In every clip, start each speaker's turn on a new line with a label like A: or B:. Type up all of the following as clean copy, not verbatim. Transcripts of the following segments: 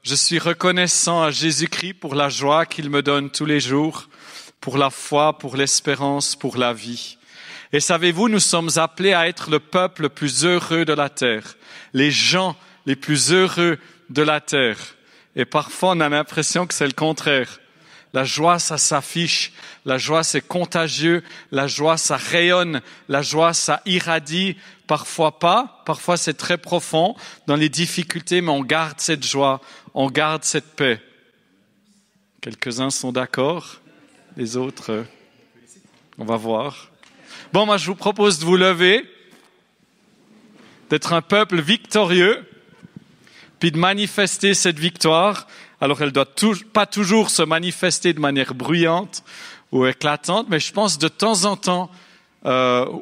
A: je suis reconnaissant à Jésus-Christ pour la joie qu'il me donne tous les jours, pour la foi, pour l'espérance, pour la vie. Et savez-vous, nous sommes appelés à être le peuple le plus heureux de la terre, les gens les plus heureux de la terre. Et parfois, on a l'impression que c'est le contraire. La joie, ça s'affiche. La joie, c'est contagieux. La joie, ça rayonne. La joie, ça irradie. Parfois pas. Parfois, c'est très profond dans les difficultés, mais on garde cette joie. On garde cette paix. Quelques-uns sont d'accord. Les autres, on va voir. Bon, moi, je vous propose de vous lever, d'être un peuple victorieux, puis de manifester cette victoire. Alors, elle doit pas toujours se manifester de manière bruyante ou éclatante, mais je pense de temps en temps,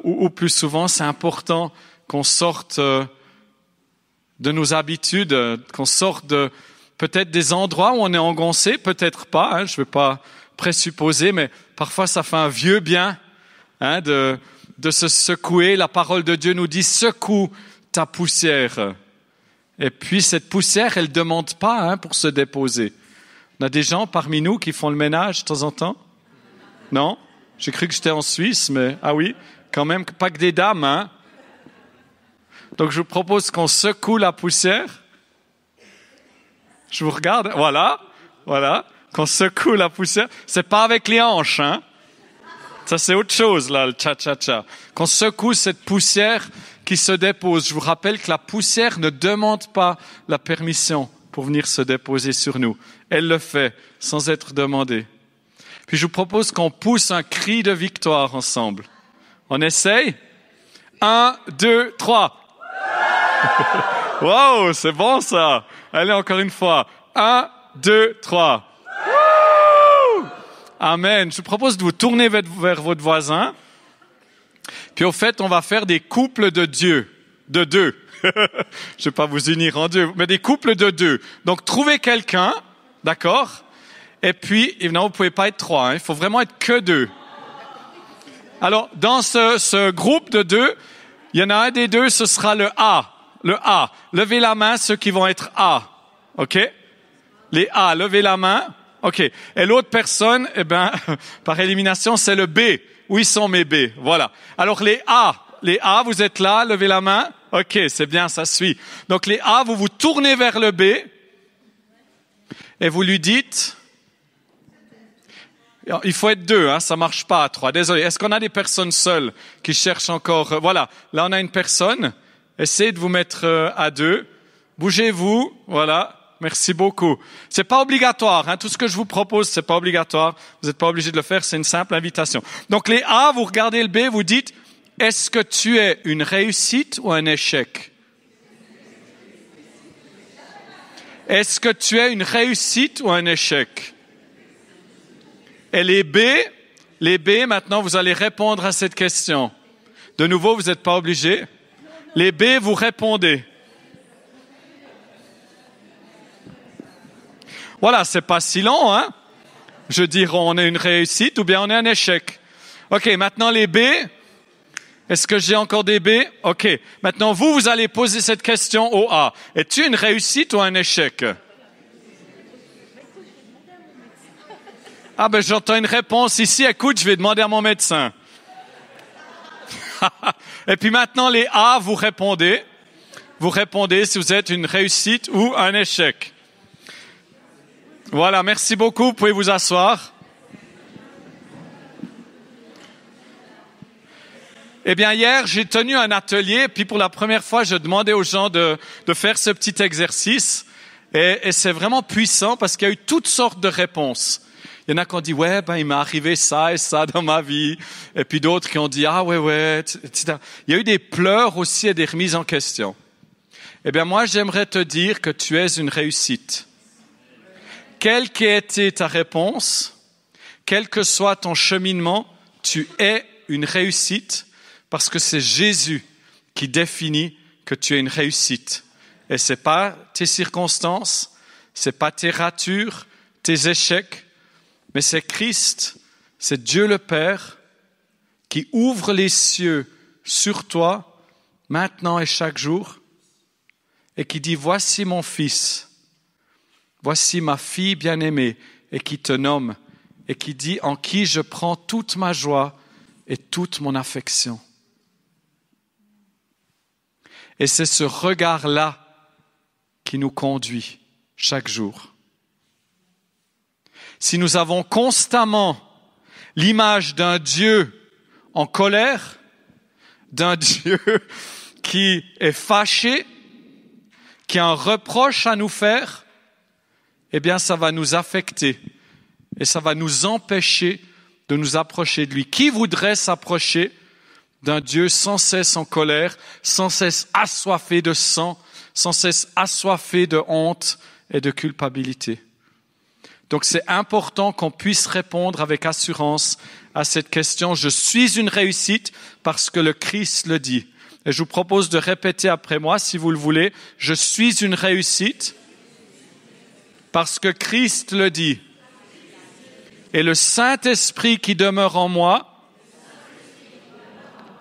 A: ou plus souvent, c'est important qu'on sorte de nos habitudes, qu'on sorte de peut-être des endroits où on est engoncé, peut-être pas, je ne vais pas présupposer, mais parfois ça fait un vieux bien de se secouer. La parole de Dieu nous dit « secoue ta poussière ». Et puis cette poussière, elle ne demande pas pour se déposer. On a des gens parmi nous qui font le ménage de temps en temps? Non? J'ai cru que j'étais en Suisse, mais ah oui, quand même, pas que des dames. Donc je vous propose qu'on secoue la poussière. Je vous regarde, voilà, qu'on secoue la poussière. C'est pas avec les hanches, Ça c'est autre chose là, le cha-cha-cha. Qu'on secoue cette poussière qui se dépose. Je vous rappelle que la poussière ne demande pas la permission pour venir se déposer sur nous. Elle le fait sans être demandée. Puis je vous propose qu'on pousse un cri de victoire ensemble. On essaye? 1, 2, 3. Wow, c'est bon ça. Allez, encore une fois. 1, 2, 3. Amen. Je vous propose de vous tourner vers votre voisin. Puis au fait, on va faire des couples de Dieu, de deux. Je ne vais pas vous unir en deux, mais des couples de deux. Donc trouvez quelqu'un, d'accord? Et puis, évidemment, vous ne pouvez pas être trois, il faut vraiment être que deux. Alors, dans ce groupe de deux, il y en a un des deux, ce sera le A. Le A. Levez la main, ceux qui vont être A. OK? Les A, levez la main. OK. Et l'autre personne, par élimination, c'est le B. Où ils sont mes B? Voilà. Alors les A, vous êtes là, levez la main. OK, c'est bien, ça suit. Donc les A, vous vous tournez vers le B et vous lui dites, il faut être deux, ça marche pas à trois. Désolé. Est-ce qu'on a des personnes seules qui cherchent encore? Voilà. Là, on a une personne. Essayez de vous mettre à deux. Bougez-vous. Voilà. Merci beaucoup. C'est pas obligatoire, tout ce que je vous propose, c'est pas obligatoire. Vous n'êtes pas obligé de le faire, c'est une simple invitation. Donc les A, vous regardez le B, vous dites, est-ce que tu es une réussite ou un échec? Est-ce que tu es une réussite ou un échec? Et les B, maintenant, vous allez répondre à cette question. De nouveau, vous n'êtes pas obligé. Les B, vous répondez. Voilà, c'est pas si long, Je dirais, on est une réussite ou bien on est un échec. OK, maintenant les B. Est-ce que j'ai encore des B? OK. Maintenant, vous allez poser cette question au A. Es-tu une réussite ou un échec? Ah j'entends une réponse ici. Écoute, je vais demander à mon médecin. Et puis maintenant, les A, vous répondez. Vous répondez si vous êtes une réussite ou un échec. Voilà, merci beaucoup. Vous pouvez vous asseoir. Eh bien, hier, j'ai tenu un atelier, puis pour la première fois, je demandais aux gens de faire ce petit exercice. Et c'est vraiment puissant parce qu'il y a eu toutes sortes de réponses. Il y en a qui ont dit, ouais, il m'est arrivé ça et ça dans ma vie. Et puis d'autres qui ont dit, ah ouais, etc. Il y a eu des pleurs aussi et des remises en question. Eh bien, moi, j'aimerais te dire que tu es une réussite. Quelle qu'ait été ta réponse, quel que soit ton cheminement, tu es une réussite parce que c'est Jésus qui définit que tu es une réussite. Et c'est pas tes circonstances, c'est pas tes ratures, tes échecs, mais c'est Christ, c'est Dieu le Père qui ouvre les cieux sur toi maintenant et chaque jour et qui dit « Voici mon fils, Voici ma fille bien-aimée et qui te nomme et qui dit en qui je prends toute ma joie et toute mon affection. Et c'est ce regard-là qui nous conduit chaque jour. Si nous avons constamment l'image d'un Dieu en colère, d'un Dieu qui est fâché, qui a un reproche à nous faire, eh bien ça va nous affecter et ça va nous empêcher de nous approcher de lui. Qui voudrait s'approcher d'un Dieu sans cesse en colère, sans cesse assoiffé de sang, sans cesse assoiffé de honte et de culpabilité? Donc c'est important qu'on puisse répondre avec assurance à cette question. Je suis une réussite parce que le Christ le dit. Et je vous propose de répéter après moi, si vous le voulez. Je suis une réussite parce que Christ le dit. Et le Saint-Esprit qui demeure en moi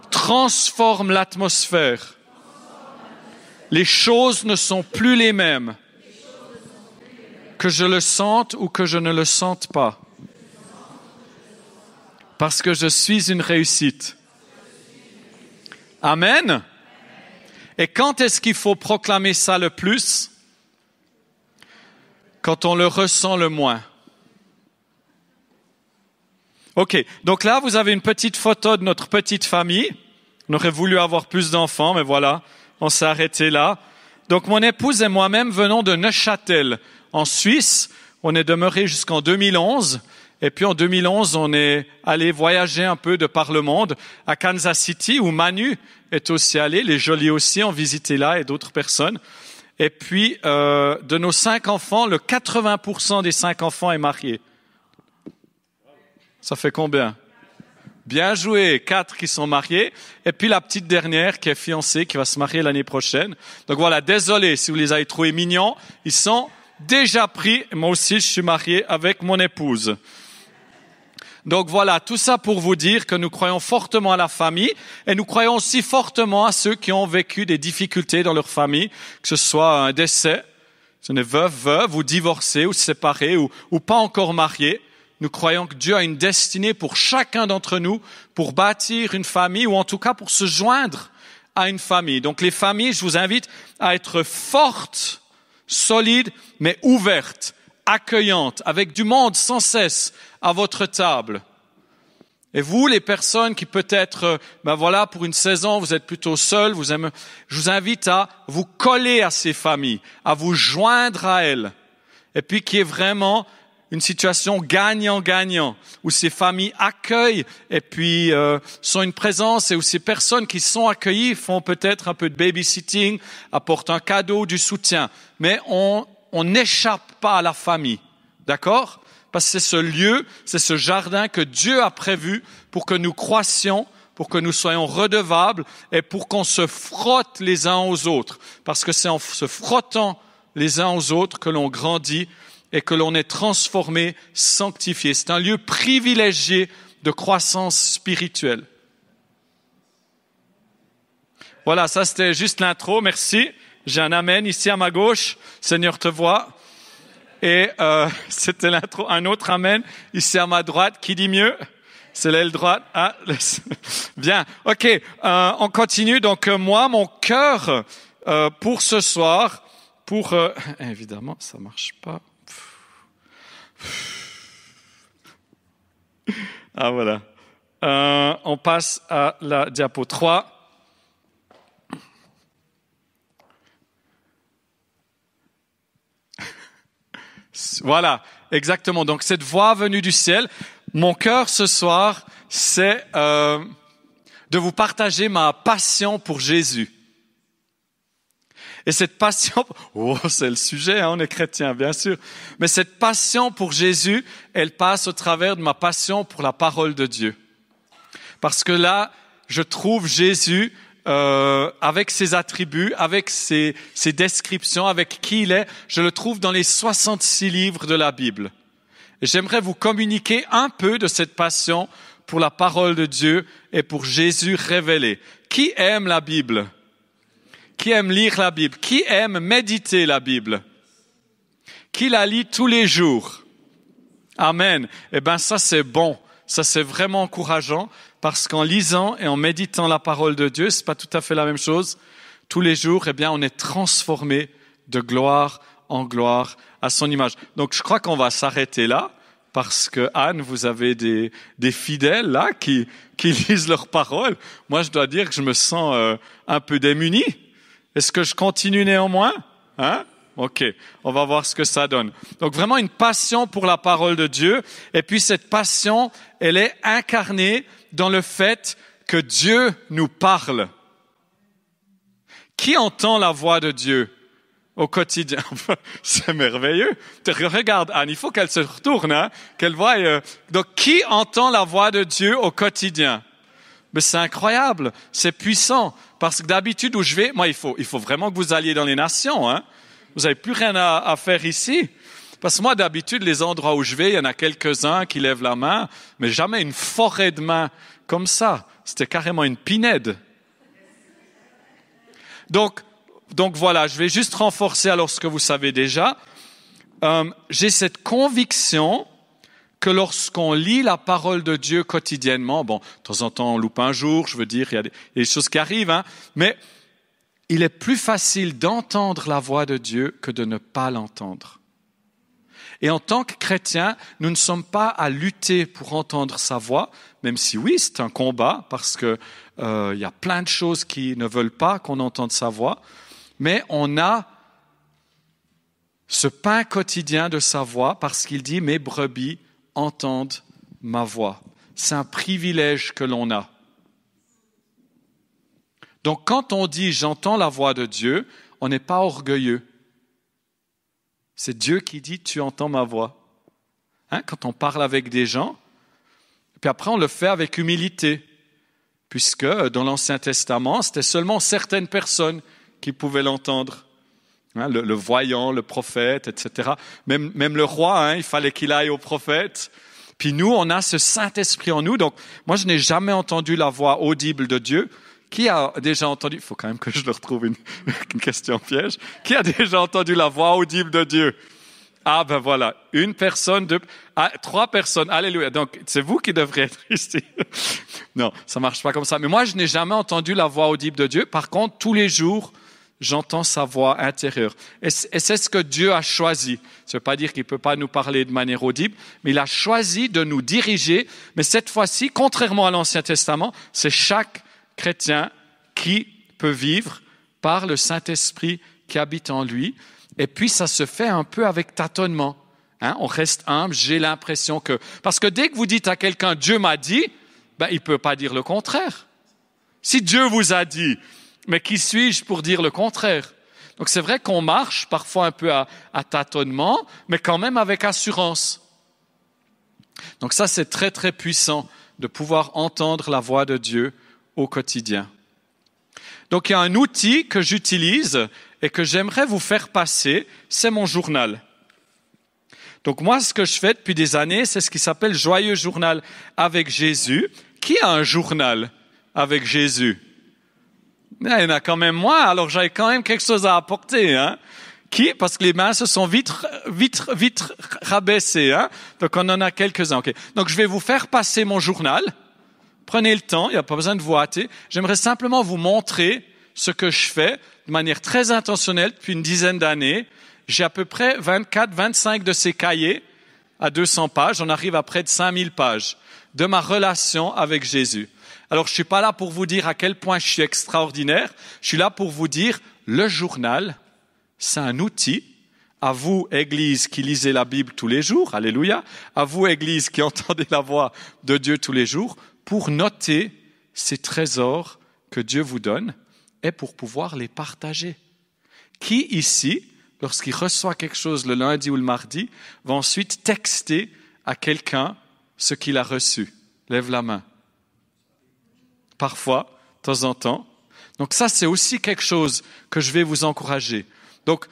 A: transforme l'atmosphère. Les choses ne sont plus les mêmes, que je le sente ou que je ne le sente pas. Parce que je suis une réussite. Amen. Et quand est-ce qu'il faut proclamer ça le plus? Quand on le ressent le moins. Ok, donc là, vous avez une petite photo de notre petite famille. On aurait voulu avoir plus d'enfants, mais voilà, on s'est arrêté là. Donc mon épouse et moi-même venons de Neuchâtel, en Suisse. On est demeuré jusqu'en 2011. Et puis en 2011, on est allé voyager un peu de par le monde à Kansas City, où Manu est aussi allé. Les Jolis aussi ont visité là et d'autres personnes. Et puis, de nos 5 enfants, le 80% des 5 enfants est marié. Ça fait combien? Bien joué, 4 qui sont mariés. Et puis la petite dernière qui est fiancée, qui va se marier l'année prochaine. Donc voilà, désolé si vous les avez trouvés mignons. Ils sont déjà pris. Moi aussi, je suis marié avec mon épouse. Donc voilà, tout ça pour vous dire que nous croyons fortement à la famille et nous croyons aussi fortement à ceux qui ont vécu des difficultés dans leur famille, que ce soit un décès, ce n'est veuve ou divorcé ou séparé ou pas encore marié. Nous croyons que Dieu a une destinée pour chacun d'entre nous pour bâtir une famille ou en tout cas pour se joindre à une famille. Donc les familles, je vous invite à être fortes, solides, mais ouvertes, accueillantes, avec du monde sans cesse à votre table. Et vous, les personnes qui peut-être, pour une saison, vous êtes plutôt seuls, je vous invite à vous coller à ces familles, à vous joindre à elles. Et puis qu'il y ait vraiment une situation gagnant-gagnant, où ces familles accueillent et puis sont une présence et où ces personnes qui sont accueillies font peut-être un peu de babysitting, apportent un cadeau, du soutien. Mais on n'échappe pas à la famille, d'accord? Parce que c'est ce lieu, c'est ce jardin que Dieu a prévu pour que nous croissions, pour que nous soyons redevables et pour qu'on se frotte les uns aux autres. Parce que c'est en se frottant les uns aux autres que l'on grandit et que l'on est transformé, sanctifié. C'est un lieu privilégié de croissance spirituelle. Voilà, ça c'était juste l'intro, merci. J'ai un amen ici à ma gauche, Seigneur te voit. Et c'était l'intro, un autre amen ici à ma droite. Qui dit mieux? C'est l'aile droite. Ah, bien, ok, on continue. Donc moi, mon cœur pour ce soir, évidemment, ça marche pas. Ah voilà. On passe à la diapo 3. Voilà, exactement. Donc cette voix venue du ciel, mon cœur ce soir, c'est de vous partager ma passion pour Jésus. Et cette passion, c'est le sujet, on est chrétien, bien sûr. Mais cette passion pour Jésus, elle passe au travers de ma passion pour la parole de Dieu. Parce que là, je trouve Jésus avec ses attributs, avec ses descriptions, avec qui il est, je le trouve dans les 66 livres de la Bible. Et j'aimerais vous communiquer un peu de cette passion pour la parole de Dieu et pour Jésus révélé. Qui aime la Bible? Qui aime lire la Bible? Qui aime méditer la Bible? qui la lit tous les jours. Amen. Eh bien, ça c'est bon. Ça c'est vraiment encourageant parce qu'en lisant et en méditant la parole de Dieu, c'est pas tout à fait la même chose. Tous les jours, eh bien, on est transformé de gloire en gloire à son image. Donc, je crois qu'on va s'arrêter là parce que Anne, vous avez des fidèles là qui lisent leurs paroles. Moi, je dois dire que je me sens un peu démuni. Est-ce que je continue néanmoins? Hein? Ok, on va voir ce que ça donne. Donc vraiment une passion pour la parole de Dieu. Et puis cette passion, elle est incarnée dans le fait que Dieu nous parle. Qui entend la voix de Dieu au quotidien? C'est merveilleux. Regarde Anne, il faut qu'elle se retourne, hein, qu'elle voie. Donc qui entend la voix de Dieu au quotidien? Mais c'est incroyable, c'est puissant. Parce que d'habitude où je vais, moi il faut vraiment que vous alliez dans les nations, hein. Vous n'avez plus rien à faire ici. Parce que moi, d'habitude, les endroits où je vais, il y en a quelques-uns qui lèvent la main, mais jamais une forêt de mains comme ça. C'était carrément une pinède. Donc voilà, je vais juste renforcer alors ce que vous savez déjà. J'ai cette conviction que lorsqu'on lit la parole de Dieu quotidiennement, bon, de temps en temps on loupe un jour, je veux dire, il y a des choses qui arrivent, hein, mais il est plus facile d'entendre la voix de Dieu que de ne pas l'entendre. Et en tant que chrétiens, nous ne sommes pas à lutter pour entendre sa voix, même si oui, c'est un combat, parce que il y a plein de choses qui ne veulent pas qu'on entende sa voix, mais on a ce pain quotidien de sa voix parce qu'il dit « Mes brebis entendent ma voix ». C'est un privilège que l'on a. Donc quand on dit « j'entends la voix de Dieu », on n'est pas orgueilleux. C'est Dieu qui dit « tu entends ma voix ». Hein, quand on parle avec des gens, puis après on le fait avec humilité, puisque dans l'Ancien Testament, c'était seulement certaines personnes qui pouvaient l'entendre. Hein, le voyant, le prophète, etc. Même le roi, hein, il fallait qu'il aille au prophète. Puis nous, on a ce Saint-Esprit en nous. Donc moi, je n'ai jamais entendu la voix audible de Dieu. Qui a déjà entendu, il faut quand même que je le retrouve une question piège. Qui a déjà entendu la voix audible de Dieu? Ah ben voilà, une personne, trois personnes, alléluia. Donc c'est vous qui devrez être ici. Non, ça marche pas comme ça. Mais moi, je n'ai jamais entendu la voix audible de Dieu. Par contre, tous les jours, j'entends sa voix intérieure. Et c'est ce que Dieu a choisi. Ça ne veut pas dire qu'il ne peut pas nous parler de manière audible, mais il a choisi de nous diriger. Mais cette fois-ci, contrairement à l'Ancien Testament, c'est chaque chrétien qui peut vivre par le Saint-Esprit qui habite en lui. Et puis, ça se fait un peu avec tâtonnement. Hein, on reste humble, j'ai l'impression que... Parce que dès que vous dites à quelqu'un « Dieu m'a dit », ben, il ne peut pas dire le contraire. Si Dieu vous a dit, mais qui suis-je pour dire le contraire? Donc c'est vrai qu'on marche parfois un peu à tâtonnement, mais quand même avec assurance. Donc ça, c'est très très puissant de pouvoir entendre la voix de Dieu au quotidien. Donc il y a un outil que j'utilise et que j'aimerais vous faire passer, c'est mon journal. Donc moi, ce que je fais depuis des années, c'est ce qui s'appelle Joyeux Journal avec Jésus. Qui a un journal avec Jésus? Il y en a quand même moins, alors j'avais quand même quelque chose à apporter. Hein? Qui? Parce que les mains se sont vite rabaissées. Hein? Donc on en a quelques-uns. Okay. Donc je vais vous faire passer mon journal. Prenez le temps, il n'y a pas besoin de vous hâter. J'aimerais simplement vous montrer ce que je fais de manière très intentionnelle depuis une dizaine d'années. J'ai à peu près 24-25 de ces cahiers à 200 pages. On arrive à près de 5000 pages de ma relation avec Jésus. Alors, je ne suis pas là pour vous dire à quel point je suis extraordinaire. Je suis là pour vous dire, le journal, c'est un outil. À vous, Église, qui lisez la Bible tous les jours, alléluia. À vous, Église, qui entendez la voix de Dieu tous les jours, pour noter ces trésors que Dieu vous donne et pour pouvoir les partager. Qui ici, lorsqu'il reçoit quelque chose le lundi ou le mardi, va ensuite texter à quelqu'un ce qu'il a reçu? Lève la main. Parfois, de temps en temps. Donc ça, c'est aussi quelque chose que je vais vous encourager. Donc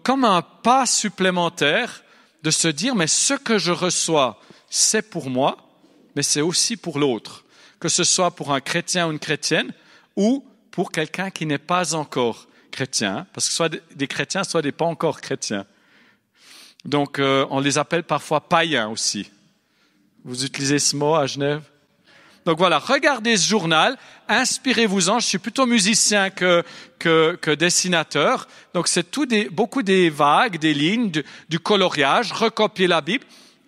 A: comme un pas supplémentaire de se dire, mais ce que je reçois, c'est pour moi, mais c'est aussi pour l'autre. Que ce soit pour un chrétien ou une chrétienne, ou pour quelqu'un qui n'est pas encore chrétien, parce que soit des chrétiens, soit des pas encore chrétiens. Donc, on les appelle parfois païens aussi. Vous utilisez ce mot à Genève? Donc voilà, regardez ce journal, inspirez-vous-en. Je suis plutôt musicien que dessinateur. Donc c'est beaucoup des vagues, des lignes, du coloriage, recopier la Bible.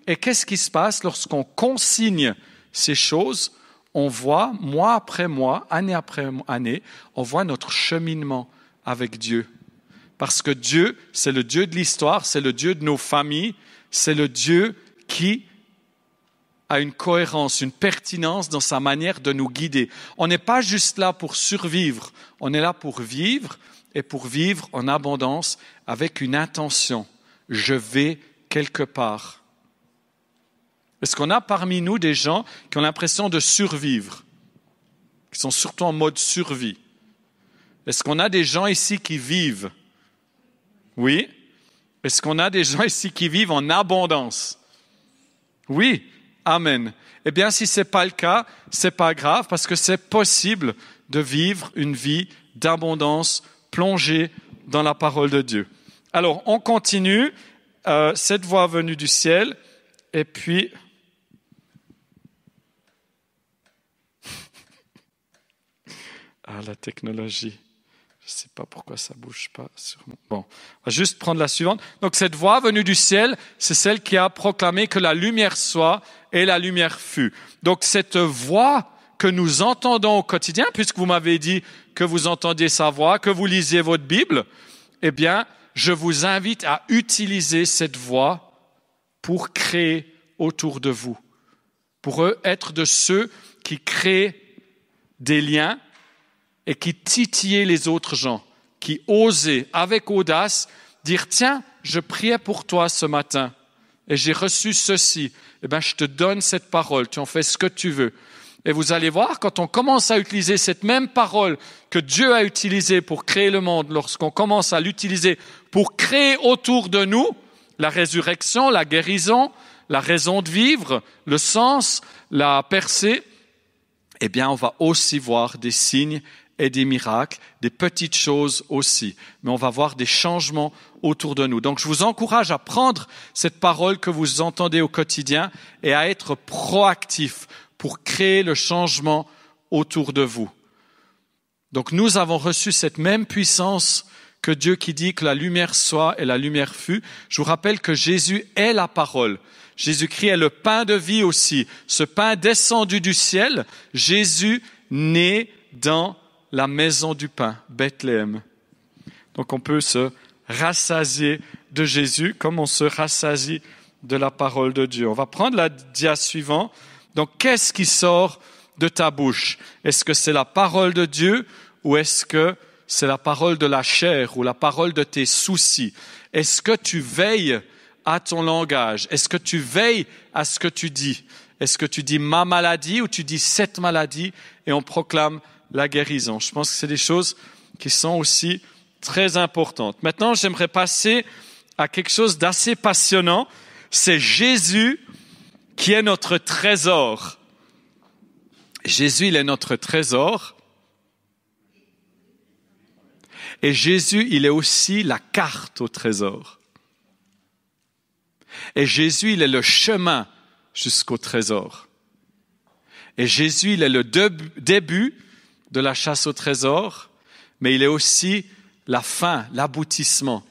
A: Et qu'est-ce qui se passe lorsqu'on consigne ces choses? On voit, mois après mois, année après année, on voit notre cheminement avec Dieu. Parce que Dieu, c'est le Dieu de l'histoire, c'est le Dieu de nos familles, c'est le Dieu qui a une cohérence, une pertinence dans sa manière de nous guider. On n'est pas juste là pour survivre, on est là pour vivre et pour vivre en abondance avec une intention. Je vais quelque part. Est-ce qu'on a parmi nous des gens qui ont l'impression de survivre, qui sont surtout en mode survie? Est-ce qu'on a des gens ici qui vivent? Oui. Est-ce qu'on a des gens ici qui vivent en abondance? Oui. Amen. Eh bien, si ce n'est pas le cas, ce n'est pas grave parce que c'est possible de vivre une vie d'abondance plongée dans la parole de Dieu. Alors, on continue. Cette voix venue du ciel et puis... la technologie. Je ne sais pas pourquoi ça ne bouge pas. Bon, on va juste prendre la suivante. Donc, cette voix venue du ciel, c'est celle qui a proclamé que la lumière soit et la lumière fut. Donc, cette voix que nous entendons au quotidien, puisque vous m'avez dit que vous entendiez sa voix, que vous lisiez votre Bible, eh bien, je vous invite à utiliser cette voix pour créer autour de vous, pour être de ceux qui créent des liens et qui titillaient les autres gens, qui osaient avec audace dire « Tiens, je priais pour toi ce matin et j'ai reçu ceci. Eh bien, je te donne cette parole, tu en fais ce que tu veux. » Et vous allez voir, quand on commence à utiliser cette même parole que Dieu a utilisée pour créer le monde, lorsqu'on commence à l'utiliser pour créer autour de nous la résurrection, la guérison, la raison de vivre, le sens, la percée, eh bien, on va aussi voir des signes et des miracles, des petites choses aussi. Mais on va voir des changements autour de nous. Donc, je vous encourage à prendre cette parole que vous entendez au quotidien et à être proactif pour créer le changement autour de vous. Donc, nous avons reçu cette même puissance que Dieu qui dit que la lumière soit et la lumière fut. Je vous rappelle que Jésus est la parole. Jésus-Christ est le pain de vie aussi. Ce pain descendu du ciel, Jésus né dans la maison du pain, Bethléem. Donc on peut se rassasier de Jésus comme on se rassasie de la parole de Dieu. On va prendre la dia suivante. Donc qu'est-ce qui sort de ta bouche? Est-ce que c'est la parole de Dieu ou est-ce que c'est la parole de la chair ou la parole de tes soucis? Est-ce que tu veilles à ton langage? Est-ce que tu veilles à ce que tu dis? Est-ce que tu dis ma maladie ou tu dis cette maladie et on proclame la guérison? Je pense que c'est des choses qui sont aussi très importantes. Maintenant, j'aimerais passer à quelque chose d'assez passionnant. C'est Jésus qui est notre trésor. Jésus, il est notre trésor. Et Jésus, il est aussi la carte au trésor. Et Jésus, il est le chemin jusqu'au trésor. Et Jésus, il est le début de la chasse au trésor, mais il est aussi la fin, l'aboutissement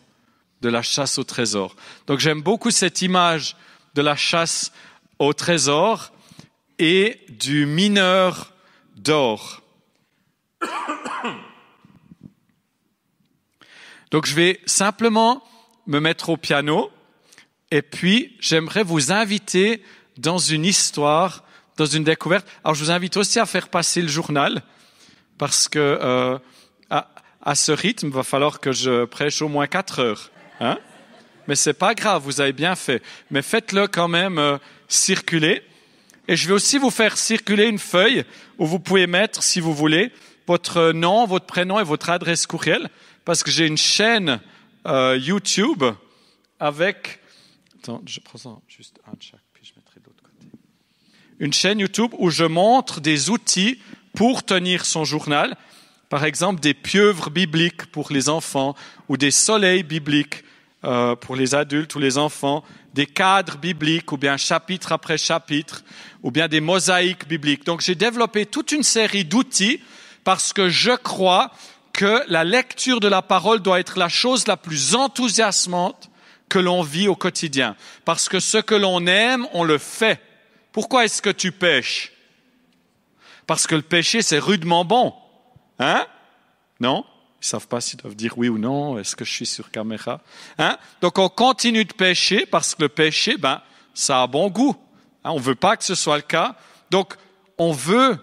A: de la chasse au trésor. Donc j'aime beaucoup cette image de la chasse au trésor et du mineur d'or. Donc je vais simplement me mettre au piano et puis j'aimerais vous inviter dans une histoire, dans une découverte. Alors je vous invite aussi à faire passer le journal parce que à ce rythme, il va falloir que je prêche au moins 4 heures. Hein? Mais c'est pas grave, vous avez bien fait. Mais faites-le quand même circuler. Et je vais aussi vous faire circuler une feuille où vous pouvez mettre, si vous voulez, votre nom, votre prénom et votre adresse courriel. Parce que j'ai une chaîne YouTube avec... Attends, je prends juste un de chaque, puis je mettrai de l'autre côté. Une chaîne YouTube où je montre des outils pour tenir son journal. Par exemple, des pieuvres bibliques pour les enfants ou des soleils bibliques pour les adultes ou les enfants, des cadres bibliques ou bien chapitre après chapitre ou bien des mosaïques bibliques. Donc j'ai développé toute une série d'outils parce que je crois que la lecture de la parole doit être la chose la plus enthousiasmante que l'on vit au quotidien. Parce que ce que l'on aime, on le fait. Pourquoi est-ce que tu pêches? Parce que le péché, c'est rudement bon. Hein? Non? Ils ne savent pas s'ils doivent dire oui ou non. Est-ce que je suis sur caméra? Hein? Donc on continue de pécher parce que le péché, ça a bon goût. Hein? On ne veut pas que ce soit le cas. Donc on veut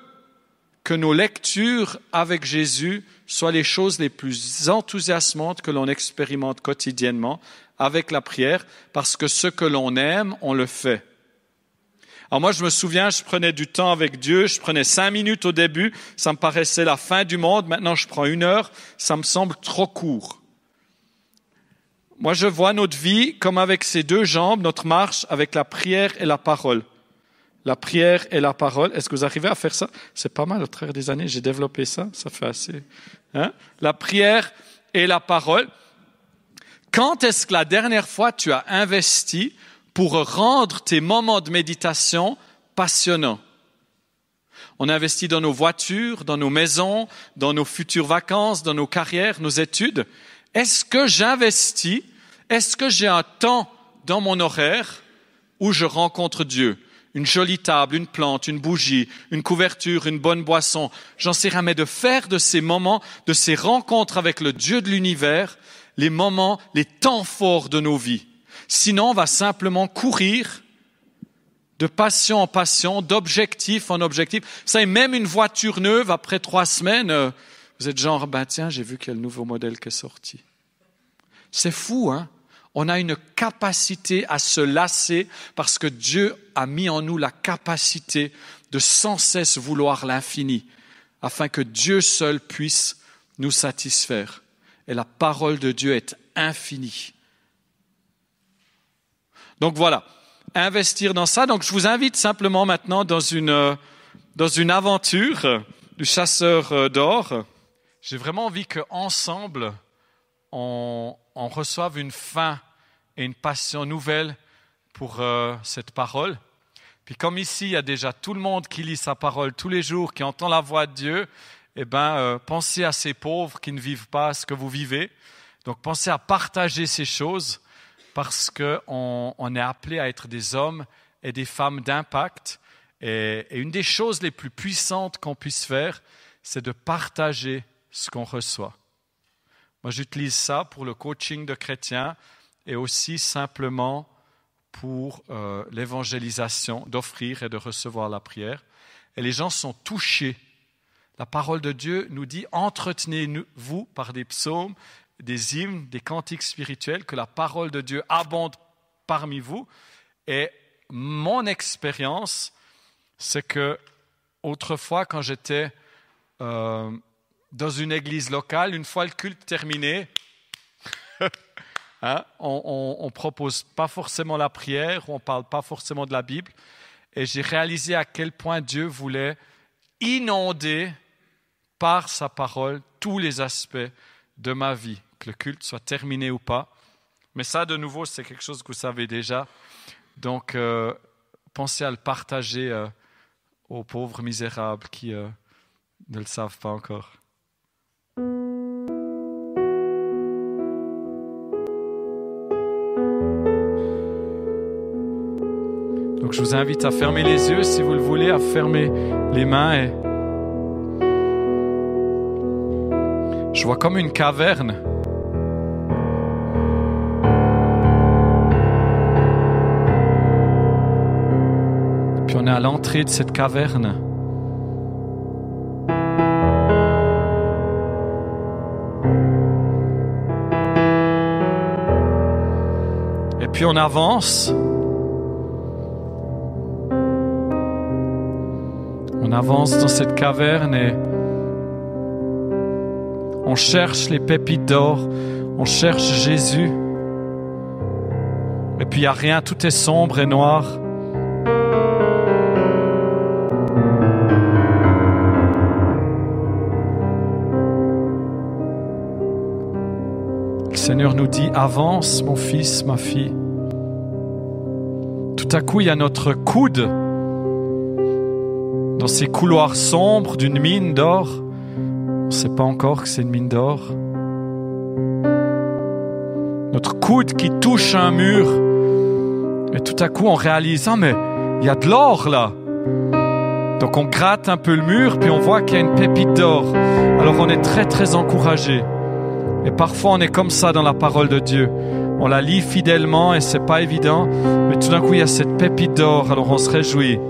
A: que nos lectures avec Jésus soient les choses les plus enthousiasmantes que l'on expérimente quotidiennement avec la prière, parce que ce que l'on aime, on le fait. Alors moi, je me souviens, je prenais du temps avec Dieu, je prenais 5 minutes au début, ça me paraissait la fin du monde. Maintenant, je prends 1 heure, ça me semble trop court. Moi, je vois notre vie comme avec ces 2 jambes, notre marche avec la prière et la parole. La prière et la parole. Est-ce que vous arrivez à faire ça? C'est pas mal, au travers des années, j'ai développé ça. Ça fait assez. Hein? La prière et la parole. Quand est-ce que la dernière fois tu as investi pour rendre tes moments de méditation passionnants? On investit dans nos voitures, dans nos maisons, dans nos futures vacances, dans nos carrières, nos études. Est-ce que j'investis? Est-ce que j'ai un temps dans mon horaire où je rencontre Dieu? Une jolie table, une plante, une bougie, une couverture, une bonne boisson. J'en sais rien, mais de faire de ces moments, de ces rencontres avec le Dieu de l'univers, les moments, les temps forts de nos vies. Sinon, on va simplement courir de passion en passion, d'objectif en objectif. Vous savez, même une voiture neuve, après 3 semaines, vous êtes genre, tiens, j'ai vu qu'il y a le nouveau modèle qui est sorti. C'est fou, hein? On a une capacité à se lasser parce que Dieu a mis en nous la capacité de sans cesse vouloir l'infini, afin que Dieu seul puisse nous satisfaire. Et la parole de Dieu est infinie. Donc voilà, investir dans ça. Donc je vous invite simplement maintenant dans une aventure du chasseur d'or. J'ai vraiment envie qu'ensemble, on reçoive une faim et une passion nouvelle pour cette parole. Puis comme ici, il y a déjà tout le monde qui lit sa parole tous les jours, qui entend la voix de Dieu, pensez à ces pauvres qui ne vivent pas ce que vous vivez. Donc pensez à partager ces choses parce qu'on est appelé à être des hommes et des femmes d'impact. Et une des choses les plus puissantes qu'on puisse faire, c'est de partager ce qu'on reçoit. Moi, j'utilise ça pour le coaching de chrétiens et aussi simplement pour l'évangélisation, d'offrir et de recevoir la prière. Et les gens sont touchés. La parole de Dieu nous dit « Entretenez-vous par des psaumes, des hymnes, des cantiques spirituels, que la parole de Dieu abonde parmi vous. » Et mon expérience, c'est que autrefois, quand j'étais dans une église locale, une fois le culte terminé, on ne propose pas forcément la prière, on ne parle pas forcément de la Bible. Et j'ai réalisé à quel point Dieu voulait inonder par sa parole tous les aspects de ma vie, que le culte soit terminé ou pas. Mais ça, de nouveau, c'est quelque chose que vous savez déjà. Donc, pensez à le partager aux pauvres misérables qui ne le savent pas encore. Donc, je vous invite à fermer les yeux, si vous le voulez, à fermer les mains. Et je vois comme une caverne. Et puis on est à l'entrée de cette caverne. Et puis on avance. On avance dans cette caverne et on cherche les pépites d'or, on cherche Jésus. Et puis il n'y a rien, tout est sombre et noir. Seigneur nous dit, avance mon fils, ma fille. Tout à coup, il y a notre coude dans ces couloirs sombres d'une mine d'or. On ne sait pas encore que c'est une mine d'or. Notre coude qui touche un mur. Et tout à coup, on réalise, ah mais il y a de l'or là. Donc on gratte un peu le mur, puis on voit qu'il y a une pépite d'or. Alors on est très très encouragé. Et parfois on est comme ça dans la parole de Dieu. On la lit fidèlement et c'est pas évident. Mais tout d'un coup, il y a cette pépite d'or, alors on se réjouit.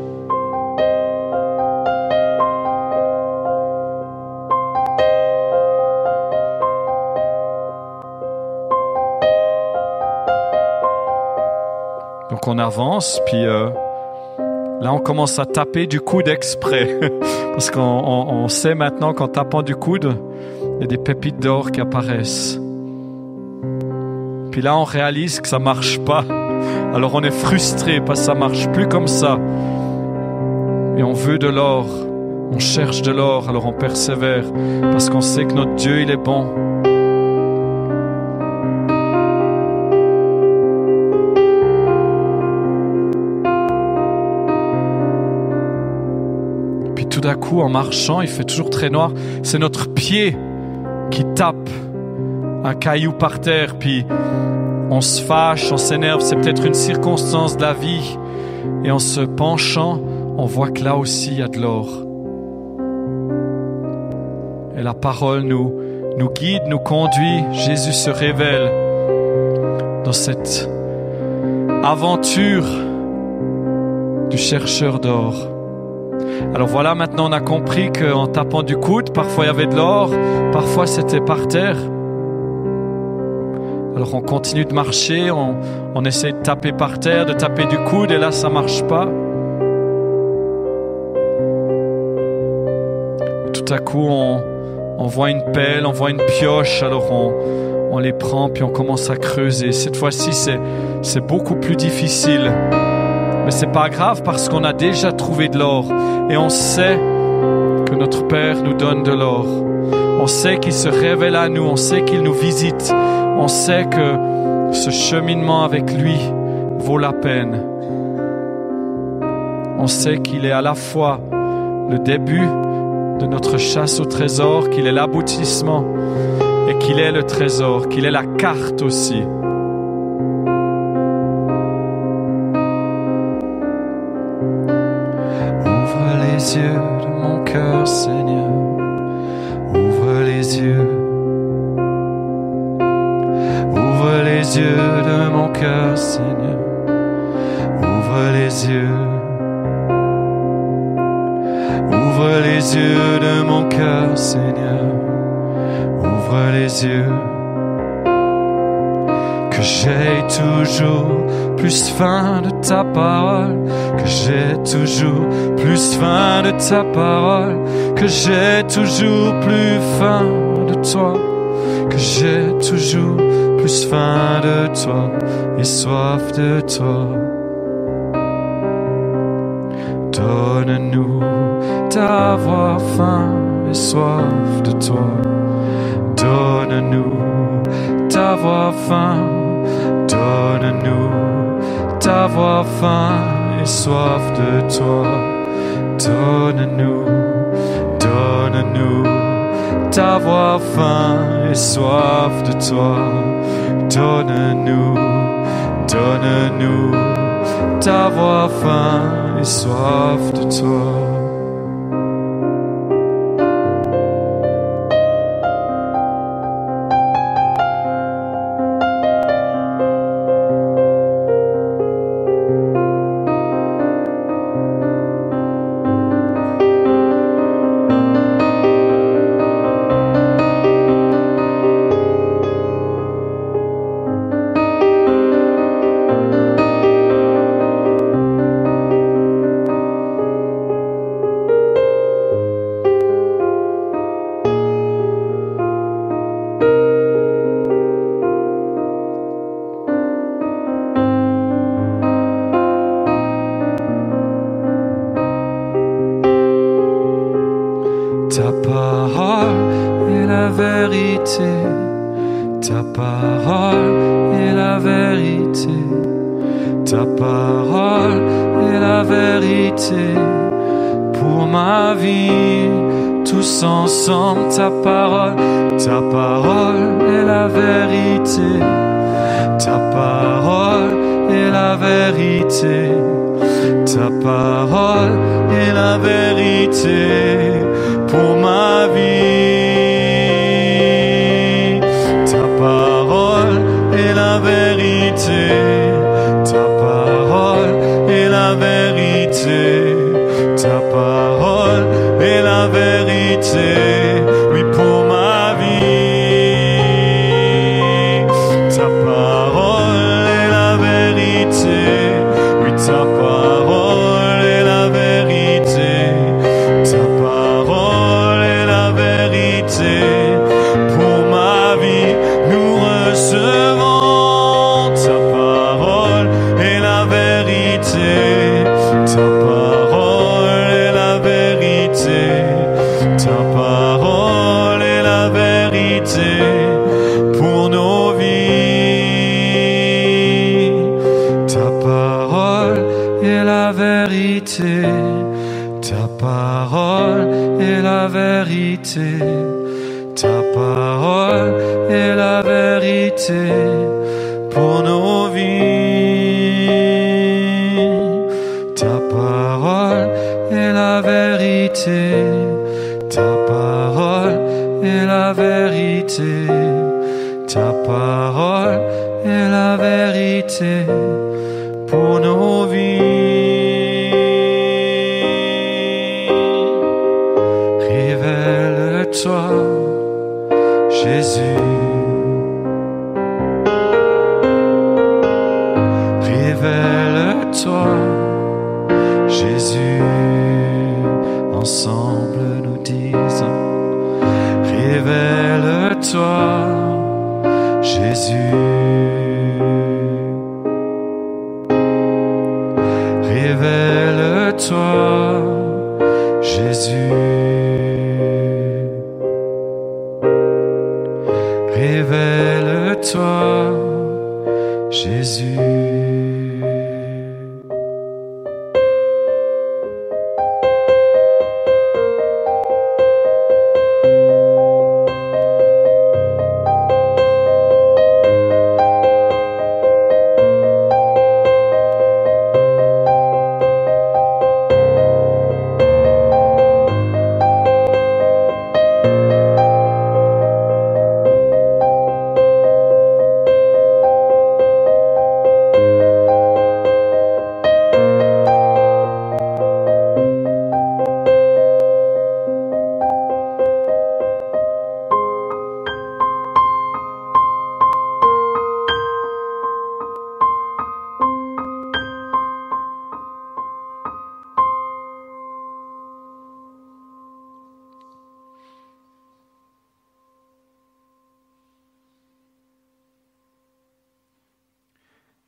A: Donc on avance, puis là on commence à taper du coude exprès. Parce qu'on sait maintenant qu'en tapant du coude, il y a des pépites d'or qui apparaissent. Puis là on réalise que ça marche pas. Alors on est frustré parce que ça marche plus comme ça. Et on veut de l'or, on cherche de l'or, alors on persévère. Parce qu'on sait que notre Dieu il est bon. Tout d'un coup, en marchant, il fait toujours très noir. C'est notre pied qui tape un caillou par terre, puis on se fâche, on s'énerve. C'est peut-être une circonstance de la vie. Et en se penchant, on voit que là aussi, il y a de l'or. Et la parole nous guide, nous conduit. Jésus se révèle dans cette aventure du chercheur d'or. Alors voilà, maintenant on a compris qu'en tapant du coude, parfois il y avait de l'or, parfois c'était par terre. Alors on continue de marcher, on essaie de taper par terre, de taper du coude, et là ça marche pas. Tout à coup on voit une pelle, on voit une pioche, alors on les prend puis on commence à creuser. Cette fois-ci c'est beaucoup plus difficile. Mais c'est pas grave parce qu'on a déjà trouvé de l'or et on sait que notre Père nous donne de l'or. On sait qu'il se révèle à nous, on sait qu'il nous visite, on sait que ce cheminement avec lui vaut la peine. On sait qu'il est à la fois le début de notre chasse au trésor, qu'il est l'aboutissement et qu'il est le trésor, qu'il est la carte aussi.
B: Les yeux de mon cœur, Seigneur, ouvre les yeux. Ouvre les yeux de mon cœur, Seigneur, ouvre les yeux. Ouvre les yeux de mon cœur, Seigneur, ouvre les yeux. Que j'ai toujours plus faim de ta parole, que j'ai toujours plus faim de ta parole, que j'ai toujours plus faim de toi, que j'ai toujours plus faim de toi et soif de toi. Donne-nous d'avoir faim et soif de toi. Donne-nous d'avoir faim. Donne-nous d'avoir faim et soif de toi. Donne-nous, donne-nous d'avoir faim et soif de toi. Donne-nous, donne-nous d'avoir faim et soif de toi. Ta parole est la vérité. Ta parole est la vérité pour ma vie. Tous ensemble, ta parole est la vérité. Ta parole est la vérité. Ta parole est la vérité pour ma vie. Ta parole est la vérité. Ta parole est la vérité. Ta parole est la vérité, oui, pour ma vie. Ta parole est la vérité, oui, ta parole est la vérité. Ta parole est la vérité pour ma vie. Nous recevons ta parole est la vérité. Ta parole est la vérité. Ta parole est la vérité pour nos vies. Ta parole est la vérité. Ta parole est la vérité. Ta parole est la vérité pour nos vies. Ta parole est la vérité. Ta parole est la vérité. Ta parole est la vérité pour nos vies. Révèle-toi, Jésus. Révèle-toi, Jésus. Ensemble nous disons, révèle-toi, Jésus. Révèle-toi, Jésus. Révèle-toi, Jésus.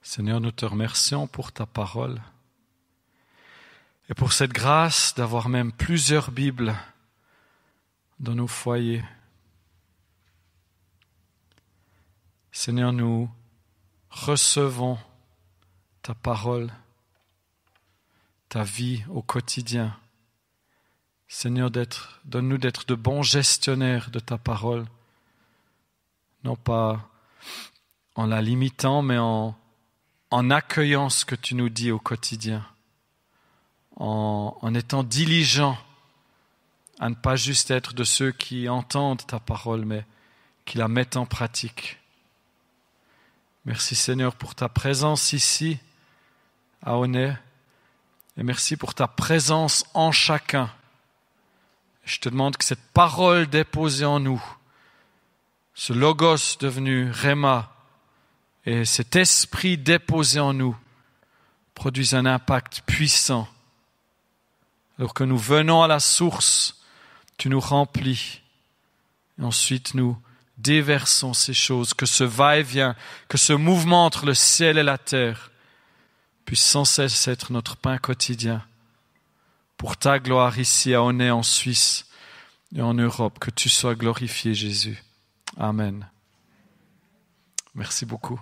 B: Seigneur, nous te remercions pour ta parole et pour cette grâce d'avoir même plusieurs Bibles dans nos foyers. Seigneur, nous recevons ta parole, ta vie au quotidien. Seigneur, donne-nous d'être de bons gestionnaires de ta parole, non pas en la limitant, mais en accueillant ce que tu nous dis au quotidien, en étant diligent à ne pas juste être de ceux qui entendent ta parole, mais qui la mettent en pratique. Merci Seigneur pour ta présence ici, à Aunay, et merci pour ta présence en chacun. Je te demande que cette parole déposée en nous, ce logos devenu Réma, et cet esprit déposé en nous produisent un impact puissant. Alors que nous venons à la source, tu nous remplis. Et ensuite, nous déversons ces choses, que ce va-et-vient, que ce mouvement entre le ciel et la terre puisse sans cesse être notre pain quotidien. Pour ta gloire ici à Aunay, en Suisse et en Europe, que tu sois glorifié, Jésus. Amen.
A: Merci beaucoup.